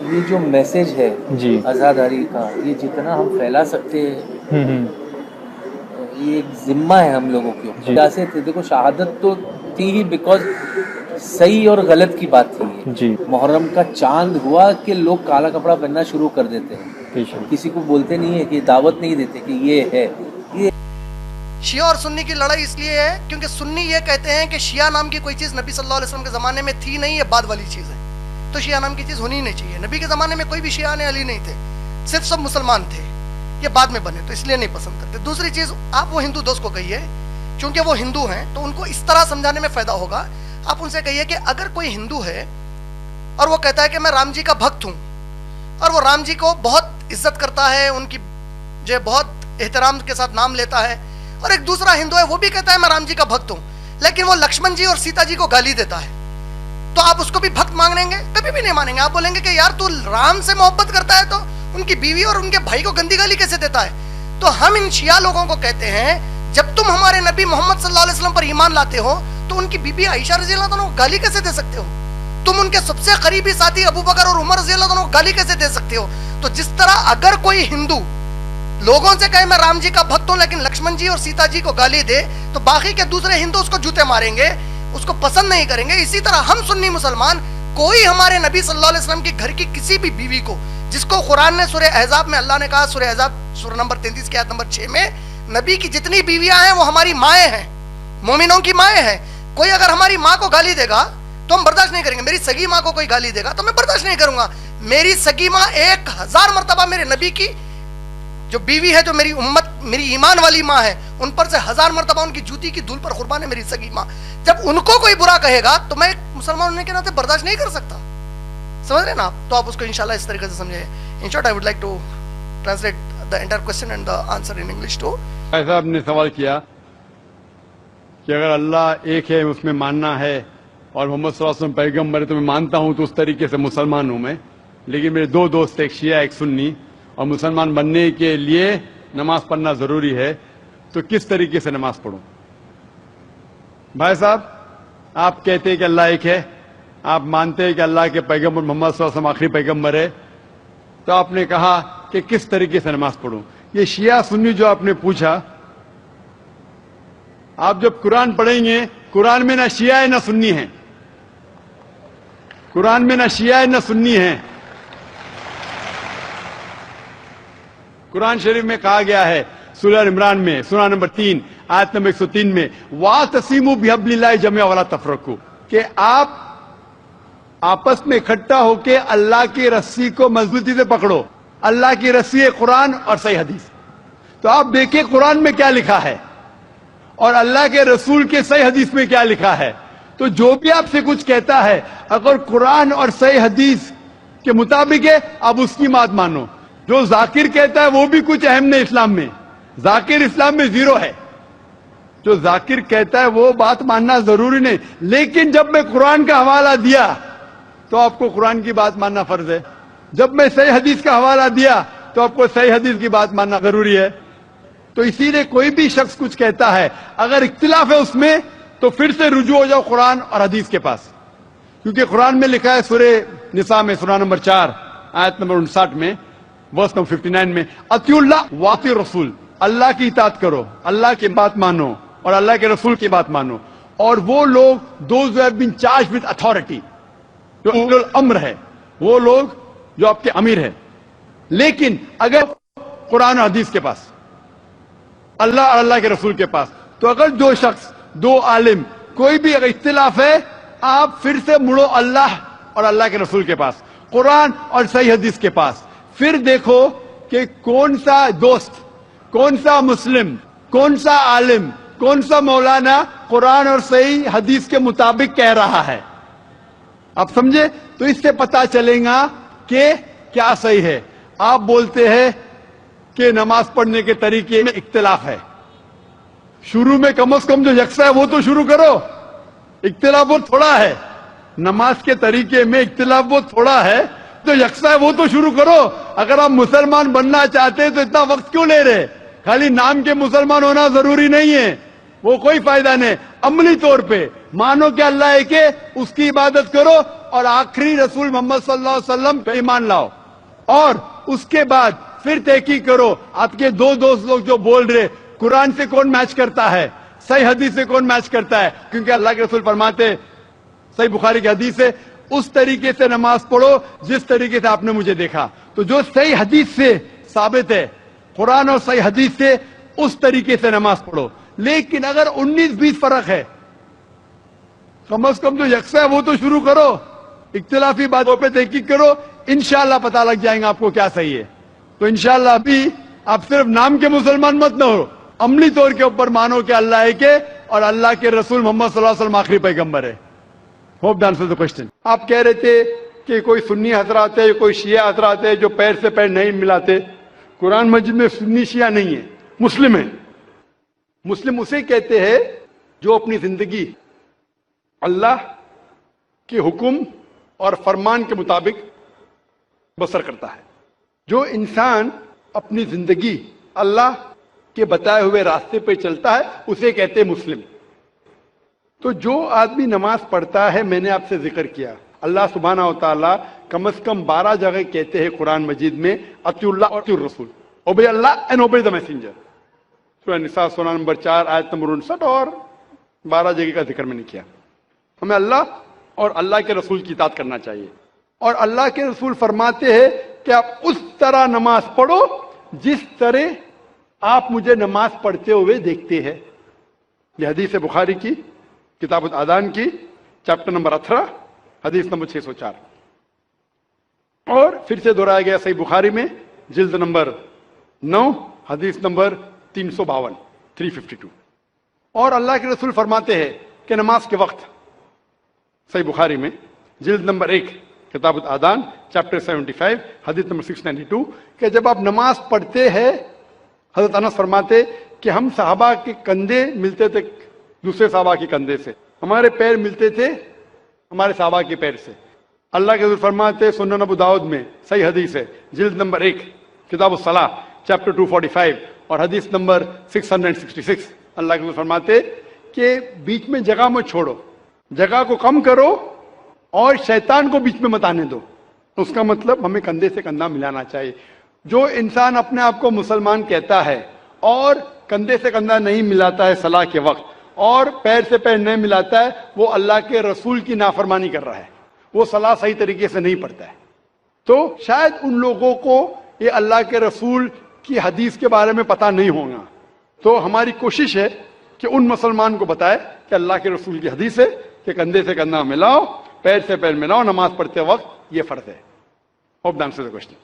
یہ جو میسج ہے جی عزاداری کا، یہ جتنا ہم پھیلا سکتے ہیں یہ ایک ذمہ ہے ہم لوگوں کے اوپر. جیسے دیکھو شہادت تو تھی ہی بیکاز صحیح اور غلط کی بات تھی یہ. جی محرم کا چاند ہوا کہ لوگ کالا کپڑا پہننا شروع کر دیتے ہیں. بے شک. کسی کو بولتے نہیں ہے کہ دعوت نہیں دیتے کہ یہ ہے. یہ شیعہ اور سنی کی لڑائی اس لیے ہے کیونکہ سنی یہ کہتے ہیں کہ شیعہ نام کی کوئی چیز نبی صلی اللہ علیہ وسلم کے زمانے میں تھی نہیں، یہ بعد والی چیز ہے، تو شیعہ نام کی چیز ہونی ہی نہیں چاہیے. نبی کے زمانے میں کوئی بھی شیعہ علی نہیں تھے، صرف سب مسلمان تھے، یہ بعد میں بنے تو اس لیے نہیں پسند کرتے. دوسری چیز آپ وہ ہندو دوست کو کہیے، چونکہ وہ ہندو ہیں تو ان کو اس طرح سمجھانے میں فائدہ ہوگا. آپ ان سے کہیے کہ اگر کوئی ہندو ہے اور وہ کہتا ہے کہ میں رام جی کا بھکت ہوں اور وہ رام جی کو بہت عزت کرتا ہے، ان کی جو بہت احترام کے ساتھ نام لیتا ہے، اور ایک دوسرا ہندو ہے وہ بھی کہتا ہے میں رام جی کا بھکت ہوں لیکن وہ لکشمن جی اور سیتا جی کو گالی دیتا ہے، تو آپ اس کو بھی بھکت مانگیں گے؟ کبھی بھی نہیں مانیں گے. آپ بولیں گے کہ یار تو رام سے محبت کرتا ہے تو ان کی بیوی اور ان کے بھائی کو گندی گالی کیسے دیتا ہے؟ تو ہم ان شیعہ لوگوں کو کہتے ہیں جب تم ہمارے نبی محمد صلی اللہ علیہ وسلم پر ایمان لاتے ہو تو ان کی بی بی عائشہ رضی اللہ عنہ کو گالی کیسے دے سکتے ہو؟ تم ان کے سب سے قریبی ساتھی ابو بکر اور عمر رضی اللہ عنہ کو گالی کیسے دے سکتے ہو؟ تو جس طرح اگر کوئی ہندو لوگوں سے کہے میں رام جی کا بھکت ہوں لیکن لکشمن جی اور سیتا جی کو گالی دے تو باقی کے دوسرے ہندو اس کو جوتے ماریں گے، اس کو پسند نہیں کریں گے. اسی طرح ہم سنی مسلمان کوئی ہمارے نبی صلی اللہ علیہ وسلم کے گھر کی کسی بھی بیوی کو، جس کو قرآن نے سورہ احزاب میں اللہ نے کہا، سورہ احزاب سورہ نمبر 33 کی آیت نمبر 6 میں نبی کی جتنی بیویاں ہیں وہ ہماری مائیں ہیں، مومنوں کی مائیں ہیں. کوئی اگر ہماری ماں کو گالی دے گا تو ہم برداشت نہیں کریں گے. میری سگی ماں کو کوئی گالی دے گا تو میں برداشت نہیں کروں گا. میری سگی ماں 1000 مرتبہ میرے نبی کی جو بیوی ہے، جو میری امت، میری ایمان والی ماں ہے، ان پر سے 1000 مرتبہ ان کی جوتی کی دھول پر قربان ہے میری سگی ماں. جب ان کو کوئی برا کہے گا تو میں ایک مسلمان ہونے کے ناطے برداشت نہیں کر سکتا. سمجھ رہے ہیں نا آپ؟ تو آپ اس کو انشاءاللہ اس طریقے سے سمجھیں. In short I would like to translate the entire question and the answer in English too. ایسا آپ نے سوال کیا کہ اگر اللہ ایک ہے اس میں ماننا ہے اور محمد صلی اللہ علیہ وسلم پیغمبر ہے تو میں مانتا ہوں، تو اس طریقے سے مسلمان ہوں میں. لیکن میرے دو دوست، ایک شیعہ ایک سنی، اور مسلمان بننے کے لیے نماز پڑھنا ضروری ہے، تو کس طریقے سے نماز پڑھوں؟ بھائی صاحب، آپ کہتے ہیں کہ اللہ ایک ہے، آپ مانتے ہیں کہ اللہ کے پیغمبر محمد صلی اللہ علیہ وسلم آخری پیغمبر ہے، تو آپ نے کہا کہ کس طریقے سے نماز پڑھوں؟ یہ شیعہ سنی جو آپ نے پوچھا، آپ جب قرآن پڑھیں گے، قرآن میں نہ شیعہ ہے نہ سنی ہے، قرآن میں نہ شیعہ ہے نہ سنی ہے. قرآن شریف میں کہا گیا ہے سورہ عمران میں سورہ نمبر 3 آیت نمبر 103 میں وَاعْتَصِمُوا بِحَبْلِ اللَّهِ جَمِيعًا وَلَا تَفَرَّقُوا، کہ آپ آپس میں اکٹھا ہو کے اللہ کی رسی کو مضبوطی سے پکڑو. اللہ کی رسی ہے قرآن اور صحیح حدیث. تو آپ دیکھیں قرآن میں کیا لکھا ہے اور اللہ کے رسول کے صحیح حدیث میں کیا لکھا ہے. تو جو بھی آپ سے کچھ کہتا ہے اگر قرآن اور صحیح حدیث کے مطابق ہے آپ اس کی بات مانو. جو ذاکر کہتا ہے وہ بھی کچھ اہم نہیں اسلام میں، ذاکر اسلام میں 0 ہے. جو ذاکر کہتا ہے وہ بات ماننا ضروری نہیں، لیکن جب میں قرآن کا حوالہ دیا تو آپ کو قرآن کی بات ماننا فرض ہے. جب میں صحیح حدیث کا حوالہ دیا تو آپ کو صحیح حدیث کی بات ماننا ضروری ہے. تو اسی لیے کوئی بھی شخص کچھ کہتا ہے اگر اختلاف ہے اس میں تو پھر سے رجوع ہو جاؤ قرآن اور حدیث کے پاس، کیونکہ قرآن میں لکھا ہے سورہ نساء میں سورہ نمبر 4 آیت نمبر 59 میں ورس نمبر 59 میں اطیعوا اللہ واطیعوا الرسول، اللہ کی اطاعت کرو، اللہ کی بات مانو اور اللہ کے رسول کی بات مانو. اور وہ لوگ those who have been charged with authority، جو اولو الامر ہے، وہ لوگ جو آپ کے امیر ہے. لیکن اگر قرآن و حدیث کے پاس، اللہ اور اللہ کے رسول کے پاس، تو اگر دو شخص، دو عالم، کوئی بھی اگر اختلاف ہے آپ پھر سے مڑو اللہ اور اللہ کے رسول کے پاس، قرآن اور صحیح حدیث کے پاس. پھر دیکھو کہ کون سا دوست، کون سا مسلم، کون سا عالم، کون سا مولانا قرآن اور صحیح حدیث کے مطابق کہہ رہا ہے. آپ سمجھے؟ تو اس سے پتا چلے گا کہ کیا صحیح ہے. آپ بولتے ہیں کہ نماز پڑھنے کے طریقے میں اختلاف ہے، شروع میں کم از کم جو یکساں ہے وہ تو شروع کرو. اختلاف بہت تھوڑا ہے، نماز کے طریقے میں اختلاف بہت تھوڑا ہے، جو یکساں ہے وہ تو شروع کرو. اگر آپ مسلمان بننا چاہتے ہیں تو اتنا وقت کیوں لے رہے؟ خالی نام کے مسلمان ہونا ضروری نہیں ہے، وہ کوئی فائدہ نہیں. عملی طور پہ مانو کہ اللہ ایک ہے، اس کی عبادت کرو اور آخری رسول محمد صلی اللہ علیہ وسلم پہ ایمان لاؤ، اور اس کے بعد پھر تحقیق کرو آپ کے دو دوست لوگ جو بول رہے قرآن سے کون میچ کرتا ہے، صحیح حدیث سے کون میچ کرتا ہے، کیونکہ اللہ کے رسول فرماتے صحیح بخاری کی حدیث ہے اس طریقے سے نماز پڑھو جس طریقے سے آپ نے مجھے دیکھا. تو جو صحیح حدیث سے ثابت ہے، قرآن اور صحیح حدیث سے، اس طریقے سے نماز پڑھو. لیکن اگر 19-20 فرق ہے، کم از کم جو یکساں ہے وہ تو شروع کرو، اختلافی باتوں پہ تحقیق کرو، انشاءاللہ پتہ لگ جائیں گا آپ کو کیا صحیح ہے. تو انشاءاللہ ابھی آپ صرف نام کے مسلمان مت نہ ہو، عملی طور کے اوپر مانو کہ اللہ ہے کہ اور اللہ کے رسول محمد صلی اللہ علیہ وسلم آخری پیغمبر ہے. Hope dancer the question. آپ کہہ رہے تھے کہ کوئی سنی حضرات ہے، کوئی شیعہ حضرات ہے جو پیر سے پیر نہیں ملاتے. قرآن مجید میں سنی شیعہ نہیں ہے، مسلم ہے. مسلم اسے کہتے ہیں جو اپنی زندگی اللہ کے حکم اور فرمان کے مطابق بسر کرتا ہے. جو انسان اپنی زندگی اللہ کے بتائے ہوئے راستے پہ چلتا ہے اسے کہتے ہیں مسلم. تو جو آدمی نماز پڑھتا ہے، میں نے آپ سے ذکر کیا، اللہ سبحانہ و تعالیٰ کم از کم 12 جگہ کہتے ہیں قرآن مجید میں اطیعوا اللہ اور اطیعوا الرسول، obey Allah and obey the messenger. سورہ نساء سورہ نمبر 4 آیت نمبر 59 اور 12 جگہ کا ذکر میں نے کیا. ہمیں اللہ اور اللہ کے رسول کی اطاعت کرنا چاہیے. اور اللہ کے رسول فرماتے ہیں کہ آپ اس طرح نماز پڑھو جس طرح آپ مجھے نماز پڑھتے ہوئے دیکھتے ہیں. یہ حدیث بخاری کی کتاب الاذان کی چیپٹر نمبر 18 حدیث نمبر 604. اور پھر سے دہرایا گیا صحیح بخاری میں جلد نمبر 9 حدیث نمبر 352 352. اور اللہ کے رسول فرماتے ہیں کہ نماز کے وقت صحیح بخاری میں جلد نمبر 1 کتاب الاذان چیپٹر 75 حدیث نمبر 692 کہ جب آپ نماز پڑھتے ہیں، حضرت انس فرماتے کہ ہم صحابہ کے کندھے ملتے تھے دوسرے صحابہ کے کندھے سے، ہمارے پیر ملتے تھے ہمارے صحابہ کے پیر سے. اللہ کے رسول فرماتے سنن ابو داؤد میں صحیح حدیث ہے جلد نمبر 1 کتاب الصلاۃ چیپٹر 245 اور حدیث نمبر 666. اللہ کے رسول فرماتے کہ بیچ میں جگہ مت چھوڑو، جگہ کو کم کرو اور شیطان کو بیچ میں مت آنے دو. اس کا مطلب ہمیں کندھے سے کندھا ملانا چاہیے. جو انسان اپنے آپ کو مسلمان کہتا ہے اور کندھے سے کندھا نہیں ملاتا ہے صلاح کے وقت اور پیر سے پیر نہیں ملاتا ہے، وہ اللہ کے رسول کی نافرمانی کر رہا ہے، وہ صلاح صحیح طریقے سے نہیں پڑھتا ہے. تو شاید ان لوگوں کو یہ اللہ کے رسول کی حدیث کے بارے میں پتہ نہیں ہوگا. تو ہماری کوشش ہے کہ ان مسلمان کو بتائے کہ اللہ کے رسول کی حدیث ہے کہ کندھے سے کندھا ملاؤ، پیر سے پیر ملاؤ، نماز پڑھتے وقت یہ فرض ہے. Hope the answer the question.